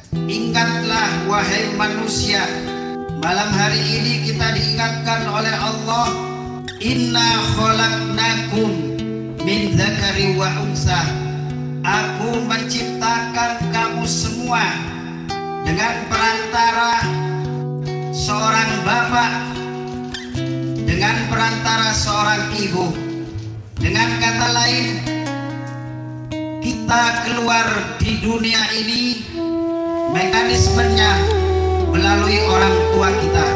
Ingatlah wahai manusia, malam hari ini kita diingatkan oleh Allah, inna khalaqnakum min dzakari wa unsa. Aku menciptakan kamu semua dengan perantara seorang bapak, dengan perantara seorang ibu. Dengan kata lain, kita keluar di dunia ini mekanismenya melalui orang tua kita.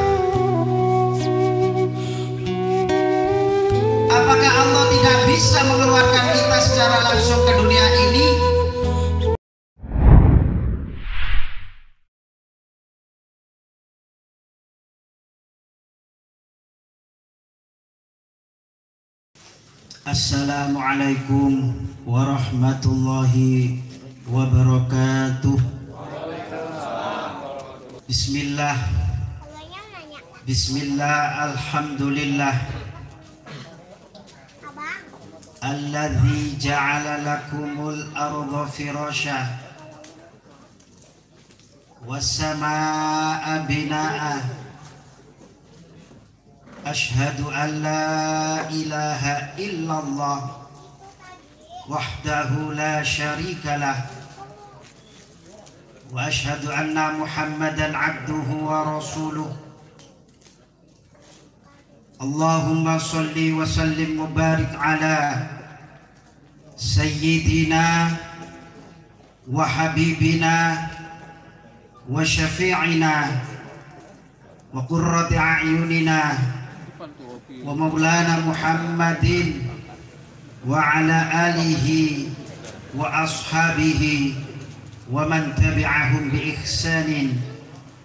Apakah Allah tidak bisa mengeluarkan kita secara langsung ke dunia ini? Assalamualaikum warahmatullahi wabarakatuh. Bismillah. Bismillah, alhamdulillah. Alladzi ja'ala lakumul arda firasha was samaa'a binaa'a. Ashhadu an la ilaha illallah wahdahu la syarika lah wa ashhadu anna Muhammadan abduhu wa rasuluh. Allahumma salli wa sallim mubarik ala sayyidina wa habibina wa syafi'ina wa qurrati a'yunina wa maulana Muhammadin wa ala alihi wa ashabihi wa man tabi'ahum bi ihsanin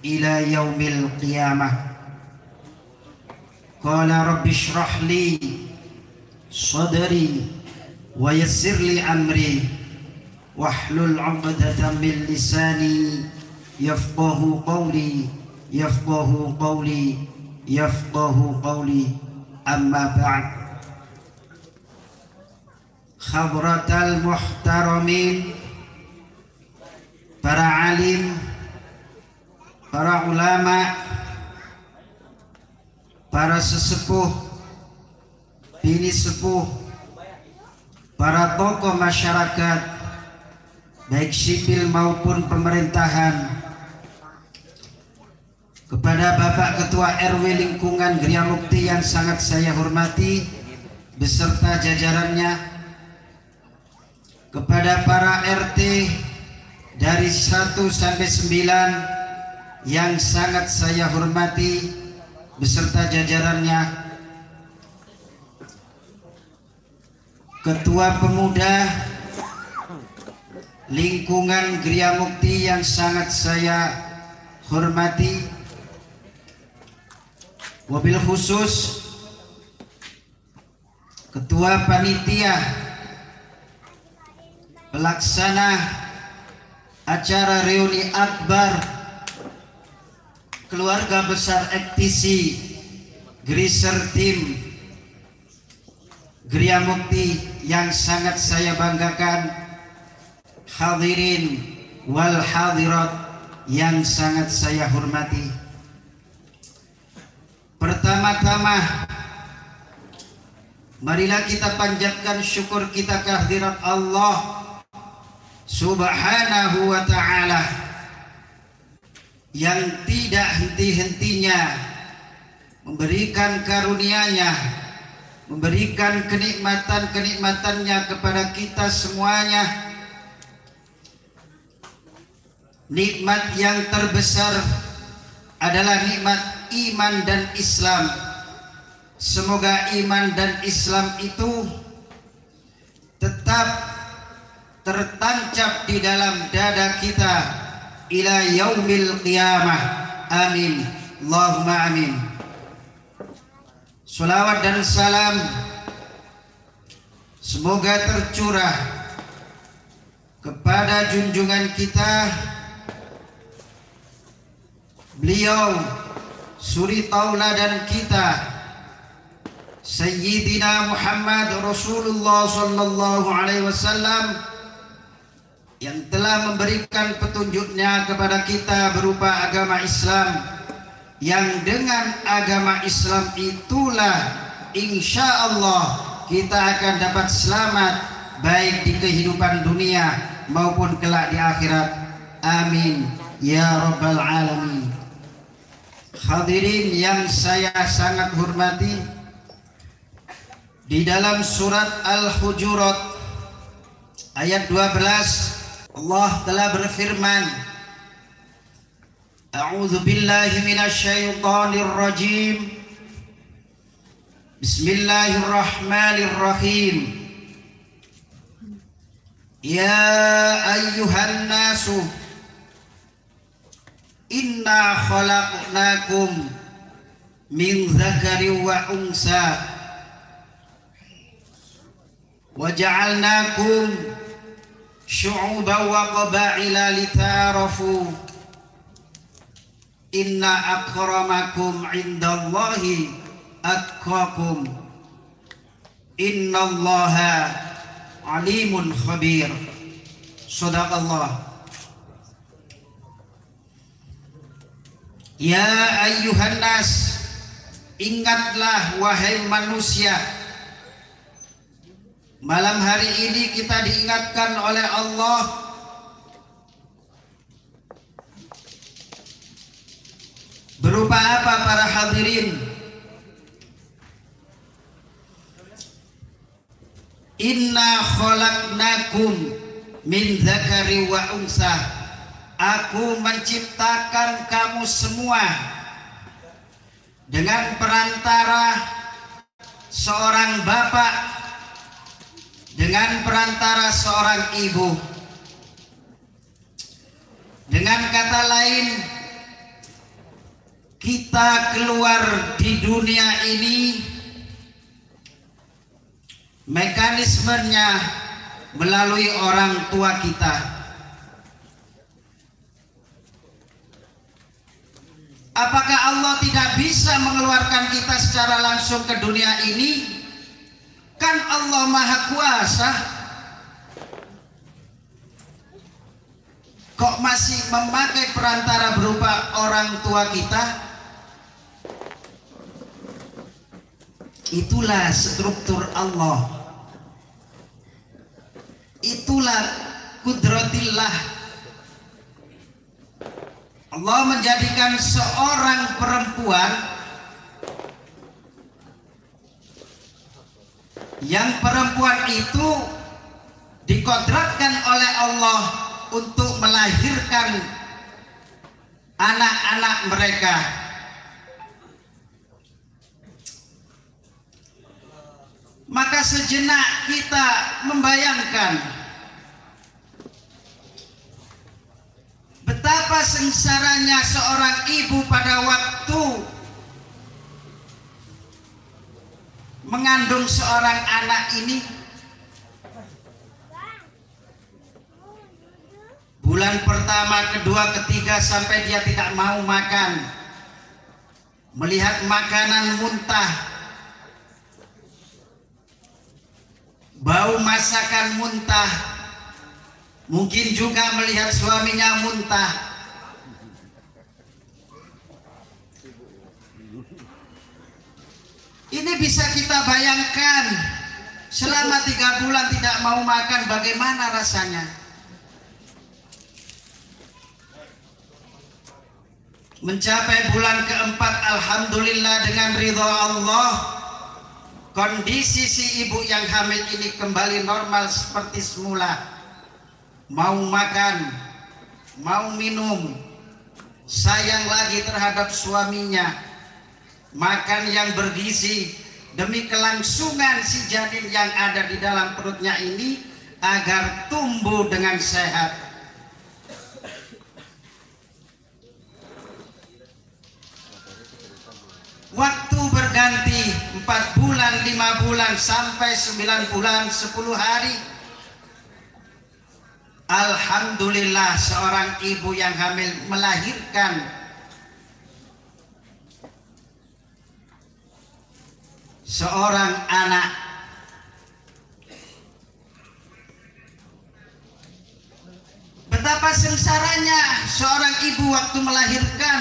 ila yaumil qiyamah. Qala rabbi shrah li sadri wa yassir li amri wahlul 'uqdatam min lisani yafqahu qawli yafqahu qawli yafqahu qawli. Amma ba'd. Khabratal muhtaramin, para alim, para ulama, para sesepuh, bini sepuh, para tokoh masyarakat baik sipil maupun pemerintahan, kepada Bapak Ketua RW Lingkungan Gria Mukti yang sangat saya hormati beserta jajarannya, kepada para RT dari 1 sampai 9 yang sangat saya hormati beserta jajarannya, Ketua Pemuda Lingkungan Gria Mukti yang sangat saya hormati, wabil khusus Ketua Panitia Pelaksana acara reuni akbar keluarga besar FTC Griser Tim Gria Mukti yang sangat saya banggakan, hadirin wal hadirat yang sangat saya hormati. Pertama-tama, marilah kita panjatkan syukur kita kehadirat Allah Subhanahu wa ta'ala yang tidak henti-hentinya memberikan karunia-Nya, memberikan kenikmatan-kenikmatannya kepada kita semuanya. Nikmat yang terbesar adalah nikmat iman dan Islam. Semoga iman dan Islam itu tetap tertancap di dalam dada kita ila yaumil qiyamah. Amin, Allahumma amin. Salawat dan salam semoga tercurah kepada junjungan kita, beliau suri tauladan kita, Sayyidina Muhammad Rasulullah sallallahu alaihi wasallam, yang telah memberikan petunjuknya kepada kita berupa agama Islam, yang dengan agama Islam itulah insya Allah kita akan dapat selamat baik di kehidupan dunia maupun kelak di akhirat. Amin ya rabbal alamin. Hadirin yang saya sangat hormati, di dalam surat Al-Hujurat ayat 12 Allah telah berfirman, A'udzu billahi minasyaitonir rajim. Bismillahirrahmanirrahim. Ya ayyuhan nasu inna khalaqnakum min dzakarin wa unsa wa ja'alnakum syu'uban wa qabaila lita'arafu inna akramakum indallahi atqakum innallaha alimun khabir. Shadaqallah. Ya ayyuhan nas, ingatlah wahai manusia. Malam hari ini kita diingatkan oleh Allah berupa apa para hadirin? Inna khalaqnakum min dzakari wa unsa. Aku menciptakan kamu semua dengan perantara seorang bapak, dengan perantara seorang ibu. Dengan kata lain, kita keluar di dunia ini mekanismenya melalui orang tua kita. Apakah Allah tidak bisa mengeluarkan kita secara langsung ke dunia ini? Kan Allah Maha Kuasa. Kok masih memakai perantara berupa orang tua kita? Itulah struktur Allah. Itulah kudratillah. Allah menjadikan seorang perempuan yang perempuan itu dikodratkan oleh Allah untuk melahirkan anak-anak mereka. Maka sejenak kita membayangkan betapa sengsaranya seorang ibu pada waktu mengandung seorang anak ini. Bulan pertama, kedua, ketiga sampai dia tidak mau makan, melihat makanan muntah, bau masakan muntah, mungkin juga melihat suaminya muntah. Ini bisa kita bayangkan, selama 3 bulan tidak mau makan, bagaimana rasanya? Mencapai bulan keempat, alhamdulillah dengan ridha Allah, kondisi si ibu yang hamil ini kembali normal seperti semula. Mau makan, mau minum, sayang lagi terhadap suaminya, makan yang bergizi demi kelangsungan si janin yang ada di dalam perutnya ini agar tumbuh dengan sehat. Waktu berganti 4 bulan, 5 bulan sampai 9 bulan, 10 hari. Alhamdulillah seorang ibu yang hamil melahirkan seorang anak. Betapa sengsaranya seorang ibu waktu melahirkan.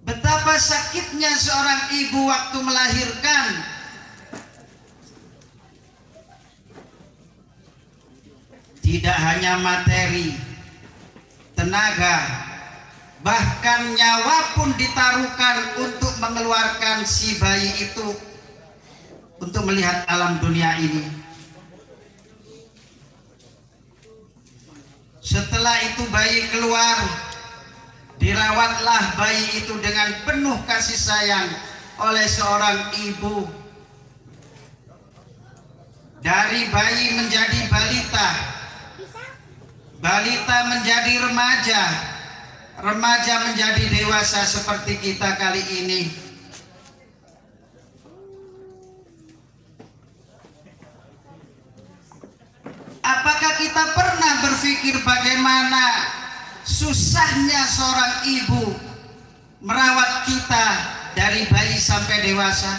Betapa sakitnya seorang ibu waktu melahirkan. Tidak hanya materi, tenaga, bahkan nyawa pun ditaruhkan untuk mengeluarkan si bayi itu untuk melihat alam dunia ini. Setelah itu bayi keluar, dirawatlah bayi itu dengan penuh kasih sayang oleh seorang ibu. Dari bayi menjadi balita, balita menjadi remaja, remaja menjadi dewasa seperti kita kali ini. Apakah kita pernah berpikir bagaimana susahnya seorang ibu merawat kita dari bayi sampai dewasa?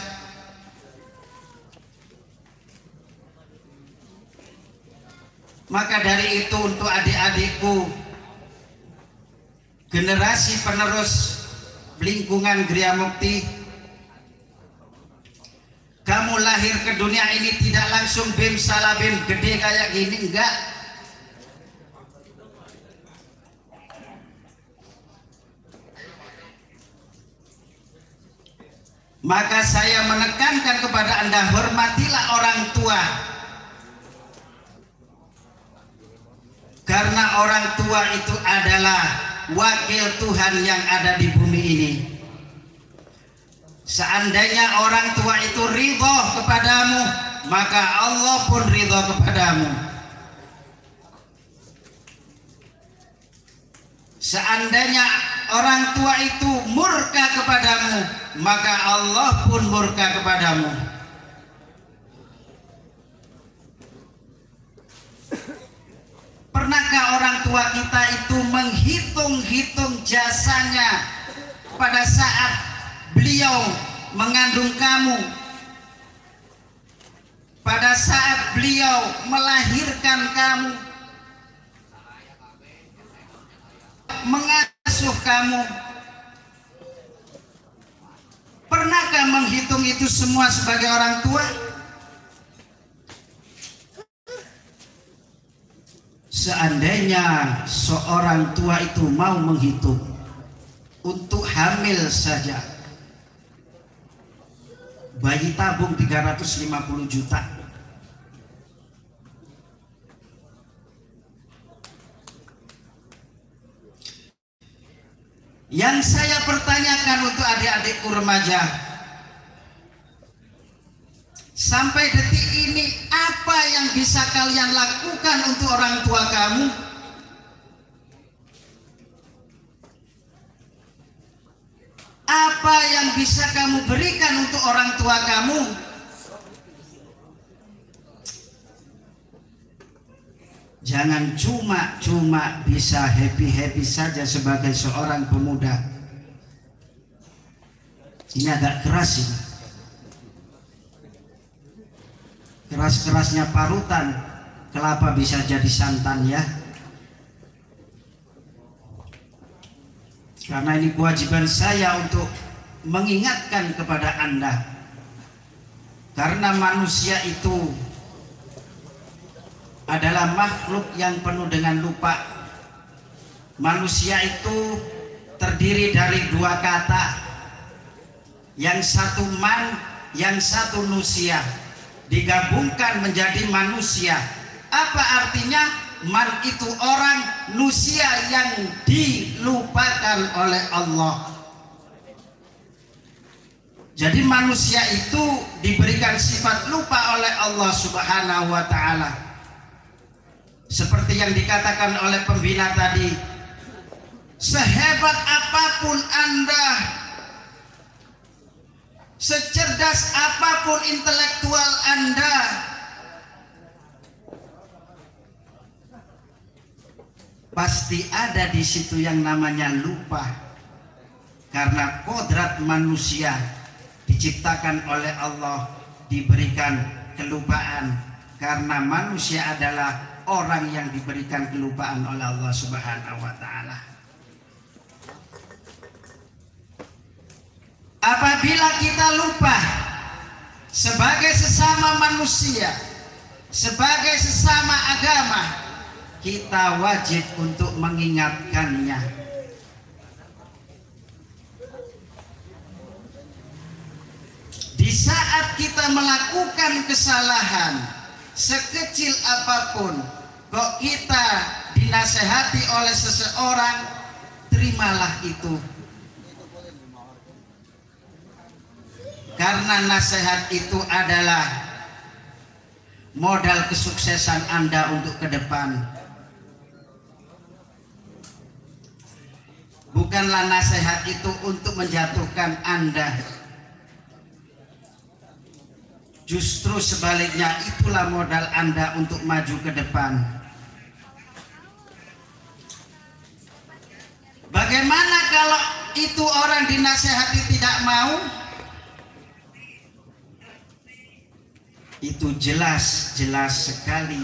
Maka dari itu untuk adik-adikku, generasi penerus lingkungan Gria Mukti, kamu lahir ke dunia ini tidak langsung bim salabim gede kayak gini, enggak. Maka saya menekankan kepada Anda, hormatilah orang tua. Karena orang tua itu adalah wakil Tuhan yang ada di bumi ini. Seandainya orang tua itu ridho kepadamu, maka Allah pun ridho kepadamu. Seandainya orang tua itu murka kepadamu, maka Allah pun murka kepadamu. Pernahkah orang tua kita itu menghitung-hitung jasanya pada saat beliau mengandung kamu, pada saat beliau melahirkan kamu, mengasuh kamu? Pernahkah menghitung itu semua sebagai orang tua? Seandainya seorang tua itu mau menghitung untuk hamil saja, bayi tabung 350 juta. Yang saya pertanyakan untuk adik-adikku remaja, sampai detik ini apa yang bisa kalian lakukan untuk orang tua kamu? Apa yang bisa kamu berikan untuk orang tua kamu? Jangan cuma bisa happy-happy saja sebagai seorang pemuda. Ini agak keras ini. Keras-kerasnya parutan, kelapa bisa jadi santan ya. Karena ini kewajiban saya untuk mengingatkan kepada Anda. Karena manusia itu adalah makhluk yang penuh dengan lupa. Manusia itu terdiri dari dua kata, yang satu man, yang satu nusia, digabungkan menjadi manusia. Apa artinya? Man itu orang, nusia yang dilupakan oleh Allah. Jadi manusia itu diberikan sifat lupa oleh Allah Subhanahu wa ta'ala. Seperti yang dikatakan oleh pembina tadi, sehebat apapun Anda, secerdas apapun intelektual Anda, pasti ada di situ yang namanya lupa. Karena kodrat manusia diciptakan oleh Allah, diberikan kelupaan. Karena manusia adalah orang yang diberikan kelupaan oleh Allah Subhanahu wa taala. Apabila kita lupa sebagai sesama manusia, sebagai sesama agama, kita wajib untuk mengingatkannya. Di saat kita melakukan kesalahan sekecil apapun, kok kita dinasehati oleh seseorang, terimalah itu. Karena nasihat itu adalah modal kesuksesan Anda untuk ke depan. Bukanlah nasihat itu untuk menjatuhkan Anda. Justru sebaliknya, itulah modal Anda untuk maju ke depan. Bagaimana kalau itu orang dinasehati tidak mau? Itu jelas sekali.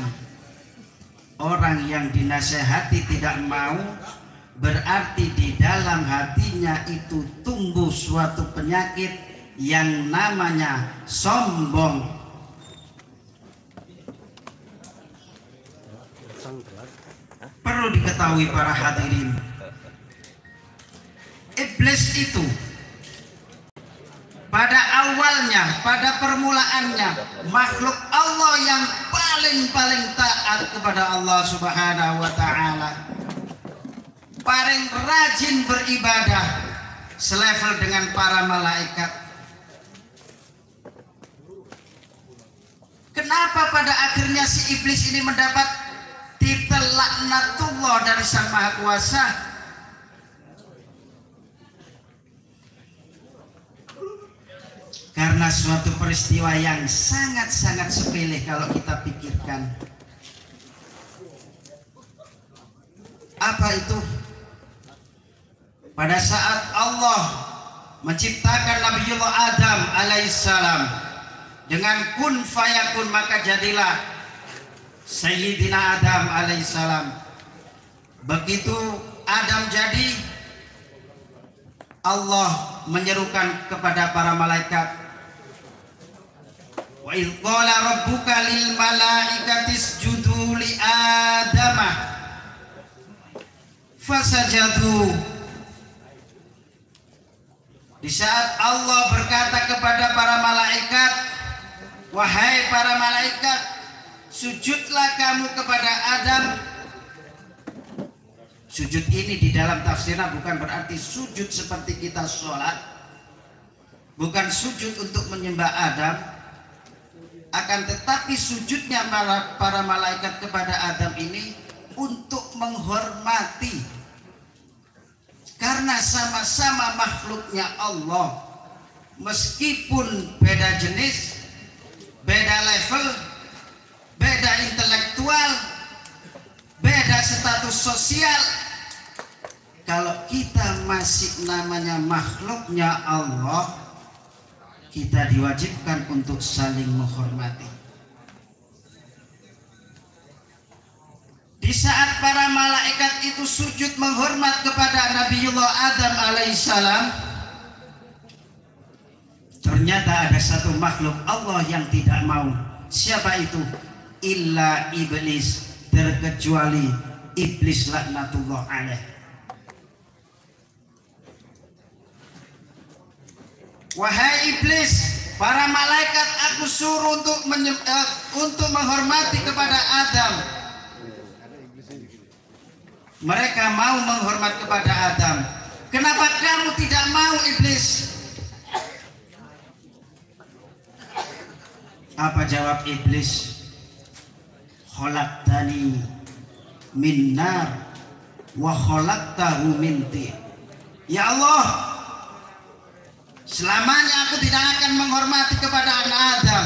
Orang yang dinasehati tidak mau, berarti di dalam hatinya itu tumbuh suatu penyakit yang namanya sombong. Perlu diketahui para hadirin, iblis itu pada awalnya, pada permulaannya, makhluk Allah yang paling taat kepada Allah Subhanahu wa taala, paling rajin beribadah, selevel dengan para malaikat. Kenapa pada akhirnya si iblis ini mendapat titel laknatullah dari Sang Maha Kuasa? Karena suatu peristiwa yang sangat sepele kalau kita pikirkan. Apa itu? Pada saat Allah menciptakan Nabiullah Adam alaihissalam dengan kun fayakun, maka jadilah Sayyidina Adam alaihissalam. Begitu Adam jadi, Allah menyerukan kepada para malaikat, wa idh qala rabbuka lil malaikati isjudu li adama fasajadu. Di saat Allah berkata kepada para malaikat, wahai para malaikat, sujudlah kamu kepada Adam. Sujud ini di dalam tafsirnya bukan berarti sujud seperti kita sholat, bukan sujud untuk menyembah Adam, akan tetapi sujudnya para malaikat kepada Adam ini untuk menghormati, karena sama-sama makhluknya Allah, meskipun beda jenis, beda level, beda intelektual, beda status sosial, kalau kita masih namanya makhluknya Allah, kita diwajibkan untuk saling menghormati. Di saat para malaikat itu sujud menghormat kepada Nabiullah Adam alaihissalam, ternyata ada satu makhluk Allah yang tidak mau. Siapa itu? Illa iblis, terkecuali iblis laknatullah alaih. Wahai iblis, para malaikat aku suruh untuk menghormati kepada Adam. Mereka mau menghormat kepada Adam. Kenapa kamu tidak mau, iblis? Apa jawab iblis? Khalaqtani min nar wa khalaqtahu min tin. Ya Allah, selamanya aku tidak akan menghormati kepada anak Adam,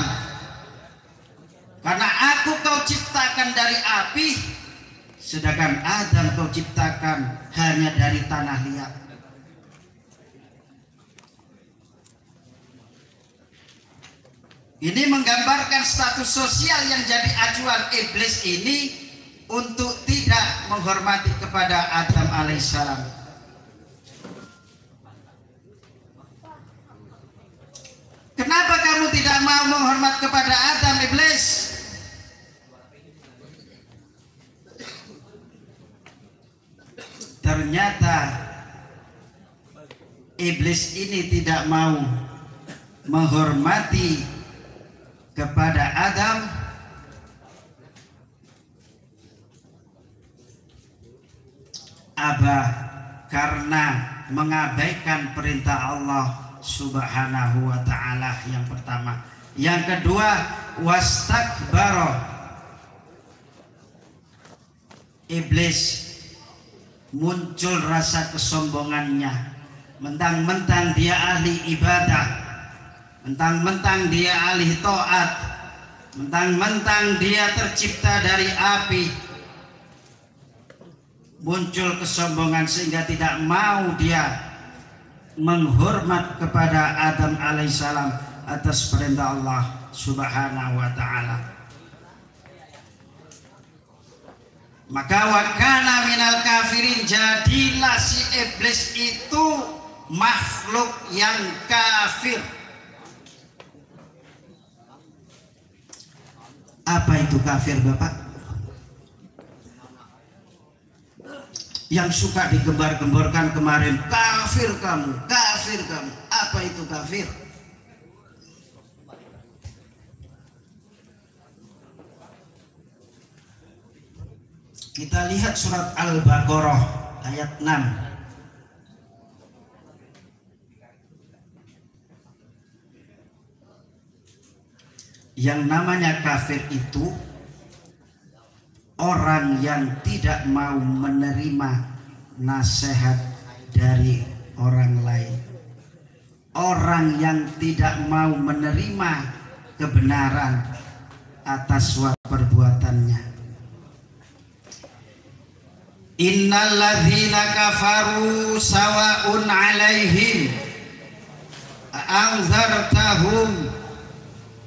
karena aku kau ciptakan dari api, sedangkan Adam kau ciptakan hanya dari tanah liat. Ini menggambarkan status sosial yang jadi acuan iblis ini untuk tidak menghormati kepada Adam alaihissalam. Kenapa kamu tidak mau menghormat kepada Adam, iblis? Ternyata iblis ini tidak mau menghormati kepada Adam karena mengabaikan perintah Allah Subhanahu wa ta'ala, yang pertama. Yang kedua, wastakbara. Iblis muncul rasa kesombongannya, mentang-mentang dia ahli ibadah, mentang-mentang dia ahli taat, mentang-mentang dia tercipta dari api. Muncul kesombongan sehingga tidak mau dia menghormat kepada Adam alaihissalam atas perintah Allah Subhanahu wa ta'ala. Maka wakana minal kafirin, jadilah si iblis itu makhluk yang kafir. Apa itu kafir, Bapak? Yang suka digembar-gemborkan kemarin, kafir kamu, kafir kamu. Apa itu kafir? Kita lihat surat Al-Baqarah ayat 6. Yang namanya kafir itu orang yang tidak mau menerima nasihat dari orang lain, orang yang tidak mau menerima kebenaran atas suatu perbuatannya. Innal ladzina kafaru sawa'un 'alaihim anzartahum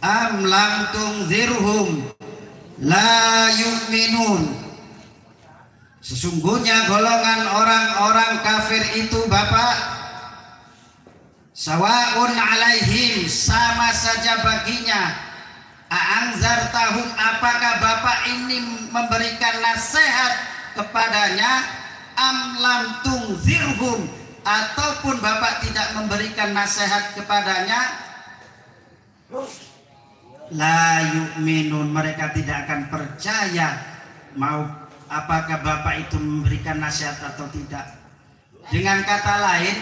am lam tunzirhum la yu'minun. Sesungguhnya golongan orang-orang kafir itu, Bapak, sawa'un 'alaihim, sama saja baginya. Anzartahum, apakah Bapak ini memberikan nasihat kepadanya, am lam tunzirhum, ataupun Bapak tidak memberikan nasihat kepadanya, la yu'minun, mereka tidak akan percaya mau apakah Bapak itu memberikan nasihat atau tidak. Dengan kata lain,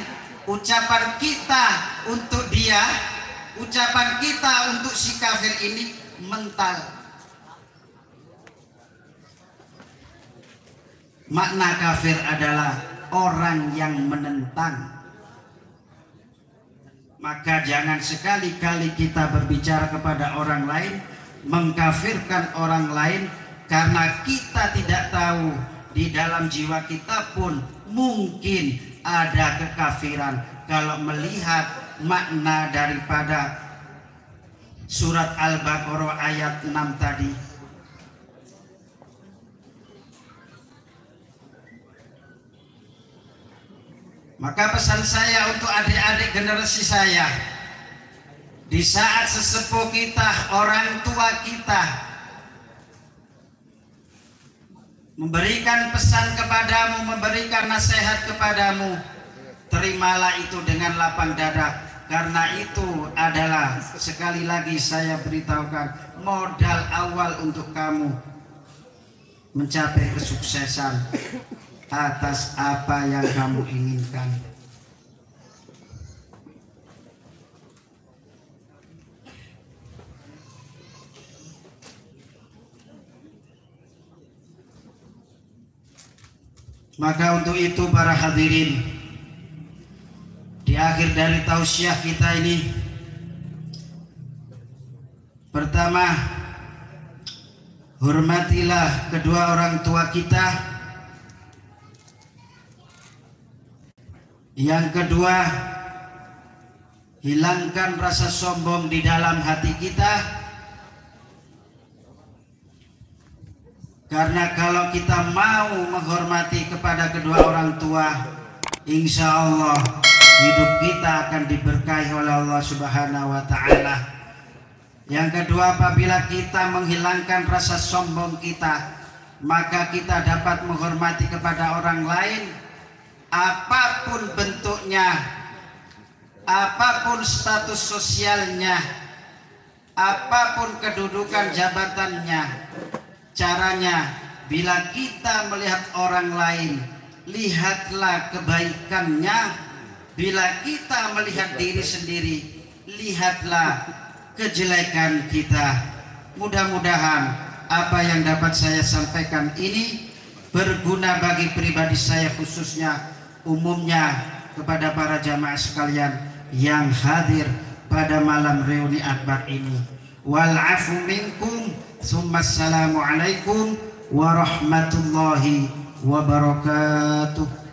ucapan kita untuk dia, ucapan kita untuk si kafir ini mental. Makna kafir adalah orang yang menentang. Maka jangan sekali-kali kita berbicara kepada orang lain, mengkafirkan orang lain, karena kita tidak tahu di dalam jiwa kita pun mungkin ada kekafiran. Kalau melihat makna daripada surat Al-Baqarah ayat 6 tadi, maka pesan saya untuk adik-adik generasi saya, di saat sesepuh kita, orang tua kita memberikan pesan kepadamu, memberikan nasihat kepadamu, terimalah itu dengan lapang dada. Karena itu adalah, sekali lagi saya beritahukan, modal awal untuk kamu mencapai kesuksesan atas apa yang kamu inginkan. Maka untuk itu para hadirin, di akhir dari tausiah kita ini, pertama, hormatilah kedua orang tua kita. Yang kedua, hilangkan rasa sombong di dalam hati kita. Karena kalau kita mau menghormati kepada kedua orang tua, insya Allah hidup kita akan diberkahi oleh Allah Subhanahu wa Ta'ala. Yang kedua, apabila kita menghilangkan rasa sombong kita, maka kita dapat menghormati kepada orang lain, apapun bentuknya, apapun status sosialnya, apapun kedudukan jabatannya. Caranya, bila kita melihat orang lain, lihatlah kebaikannya. Bila kita melihat diri sendiri, lihatlah kejelekan kita. Mudah-mudahan apa yang dapat saya sampaikan ini berguna bagi pribadi saya, khususnya umumnya kepada para jamaah sekalian yang hadir pada malam reuni akbar ini. Wal afu minkum, summa assalamualaikum warahmatullahi wabarakatuh.